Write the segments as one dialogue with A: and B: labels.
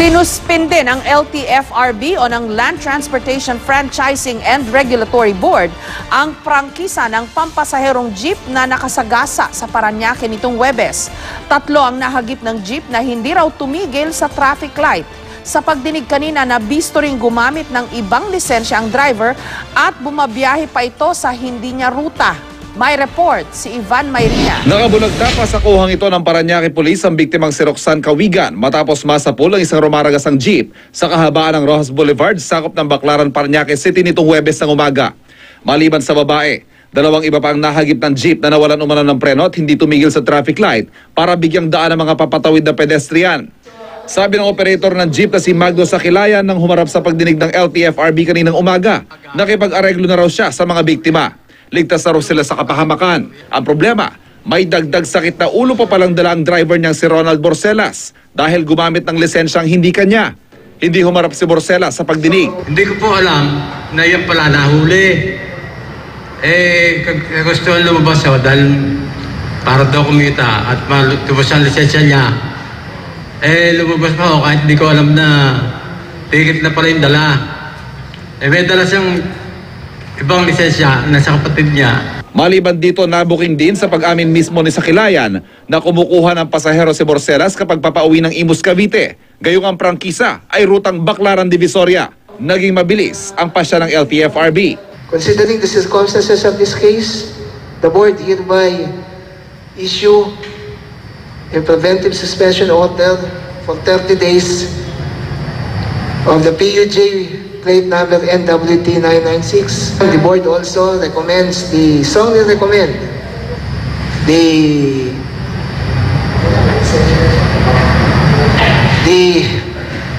A: Sinuspinde ng LTFRB o ng Land Transportation Franchising and Regulatory Board ang prangkisa ng pampasaherong jeep na nakasagasa sa Parañaque nitong Huwebes. 3 ang nahagip ng jeep na hindi raw tumigil sa traffic light. Sa pagdinig kanina, nabisto ring gumamit ng ibang lisensya ang driver at bumabiyahe pa ito sa hindi niya ruta. May report si Ivan Mayrina.
B: Nakabulagta pa sa kuhang ito ng Parañaque Police ang biktimang si Roxanne Cawigan matapos masapul ang isang rumaragasang jeep sa kahabaan ng Rojas Boulevard, sakop ng Baclaran, Parañaque City nitong Huwebes ng umaga. Maliban sa babae, 2 iba pa ang nahagip ng jeep na nawalan umano ng preno at hindi tumigil sa traffic light para bigyang daan ang mga papatawid na pedestrian. Sabi ng operator ng jeep na si Magdo Sakilayan nang humarap sa pagdinig ng LTFRB kaninang umaga, nakipag-areglo na raw siya sa mga biktima. Ligtas na raw sila sa kapahamakan. Ang problema, may dagdag sakit na ulo pa palang dala ang driver niyang si Ronald Borcelas dahil gumamit ng lisensyang hindi kanya. Hindi humarap si Borcelas sa pagdinig.
C: Hindi ko po alam na yan pala nahuli. Gusto ko lumabas ako dahil para daw kumita at matubos ang lisensya niya. Lumabas pa ako kahit hindi ko alam na ticket na pala yung dala. May dala siyang ibang lisensya na sa kapatid niya.
B: Maliban dito, nabuking din sa pag-amin mismo ni Sakilayan na kumukuha ng pasahero si Borcelas kapag papauwi ng Imus, Cavite. Gayong ang prangkisa ay rutang Baclaran, Divisoria. Naging mabilis ang pasya ng LTFRB.
D: Considering the circumstances of this case, the board hereby issue a preventive suspension order for 30 days of the PUJ plate number NWT 996. The board also strongly recommend the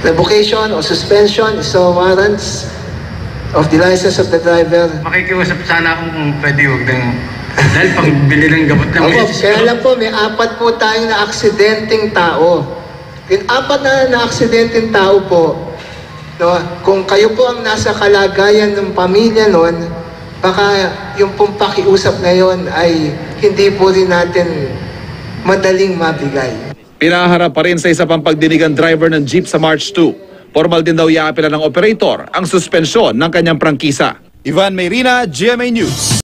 D: revocation or suspension so warrants of the license of the driver.
C: Makikiusap sana akong kung pwede huwag ng dahil pagbili ng gamot ng
D: Kaya lang po, may 4 po tayong na-aksidenteng tao. Yung 4 na aksidenteng tao po, no, kung kayo po ang nasa kalagayan ng pamilya noon, baka yung pong pakiusap na yon ay hindi po rin natin madaling mabigay.
B: Pinaharap pa rin sa isa pang pagdinig ang driver ng jeep sa March 2. Formal din daw iaapila ng operator ang suspensyon ng kanyang prangkisa. Ivan Mayrina, GMA News.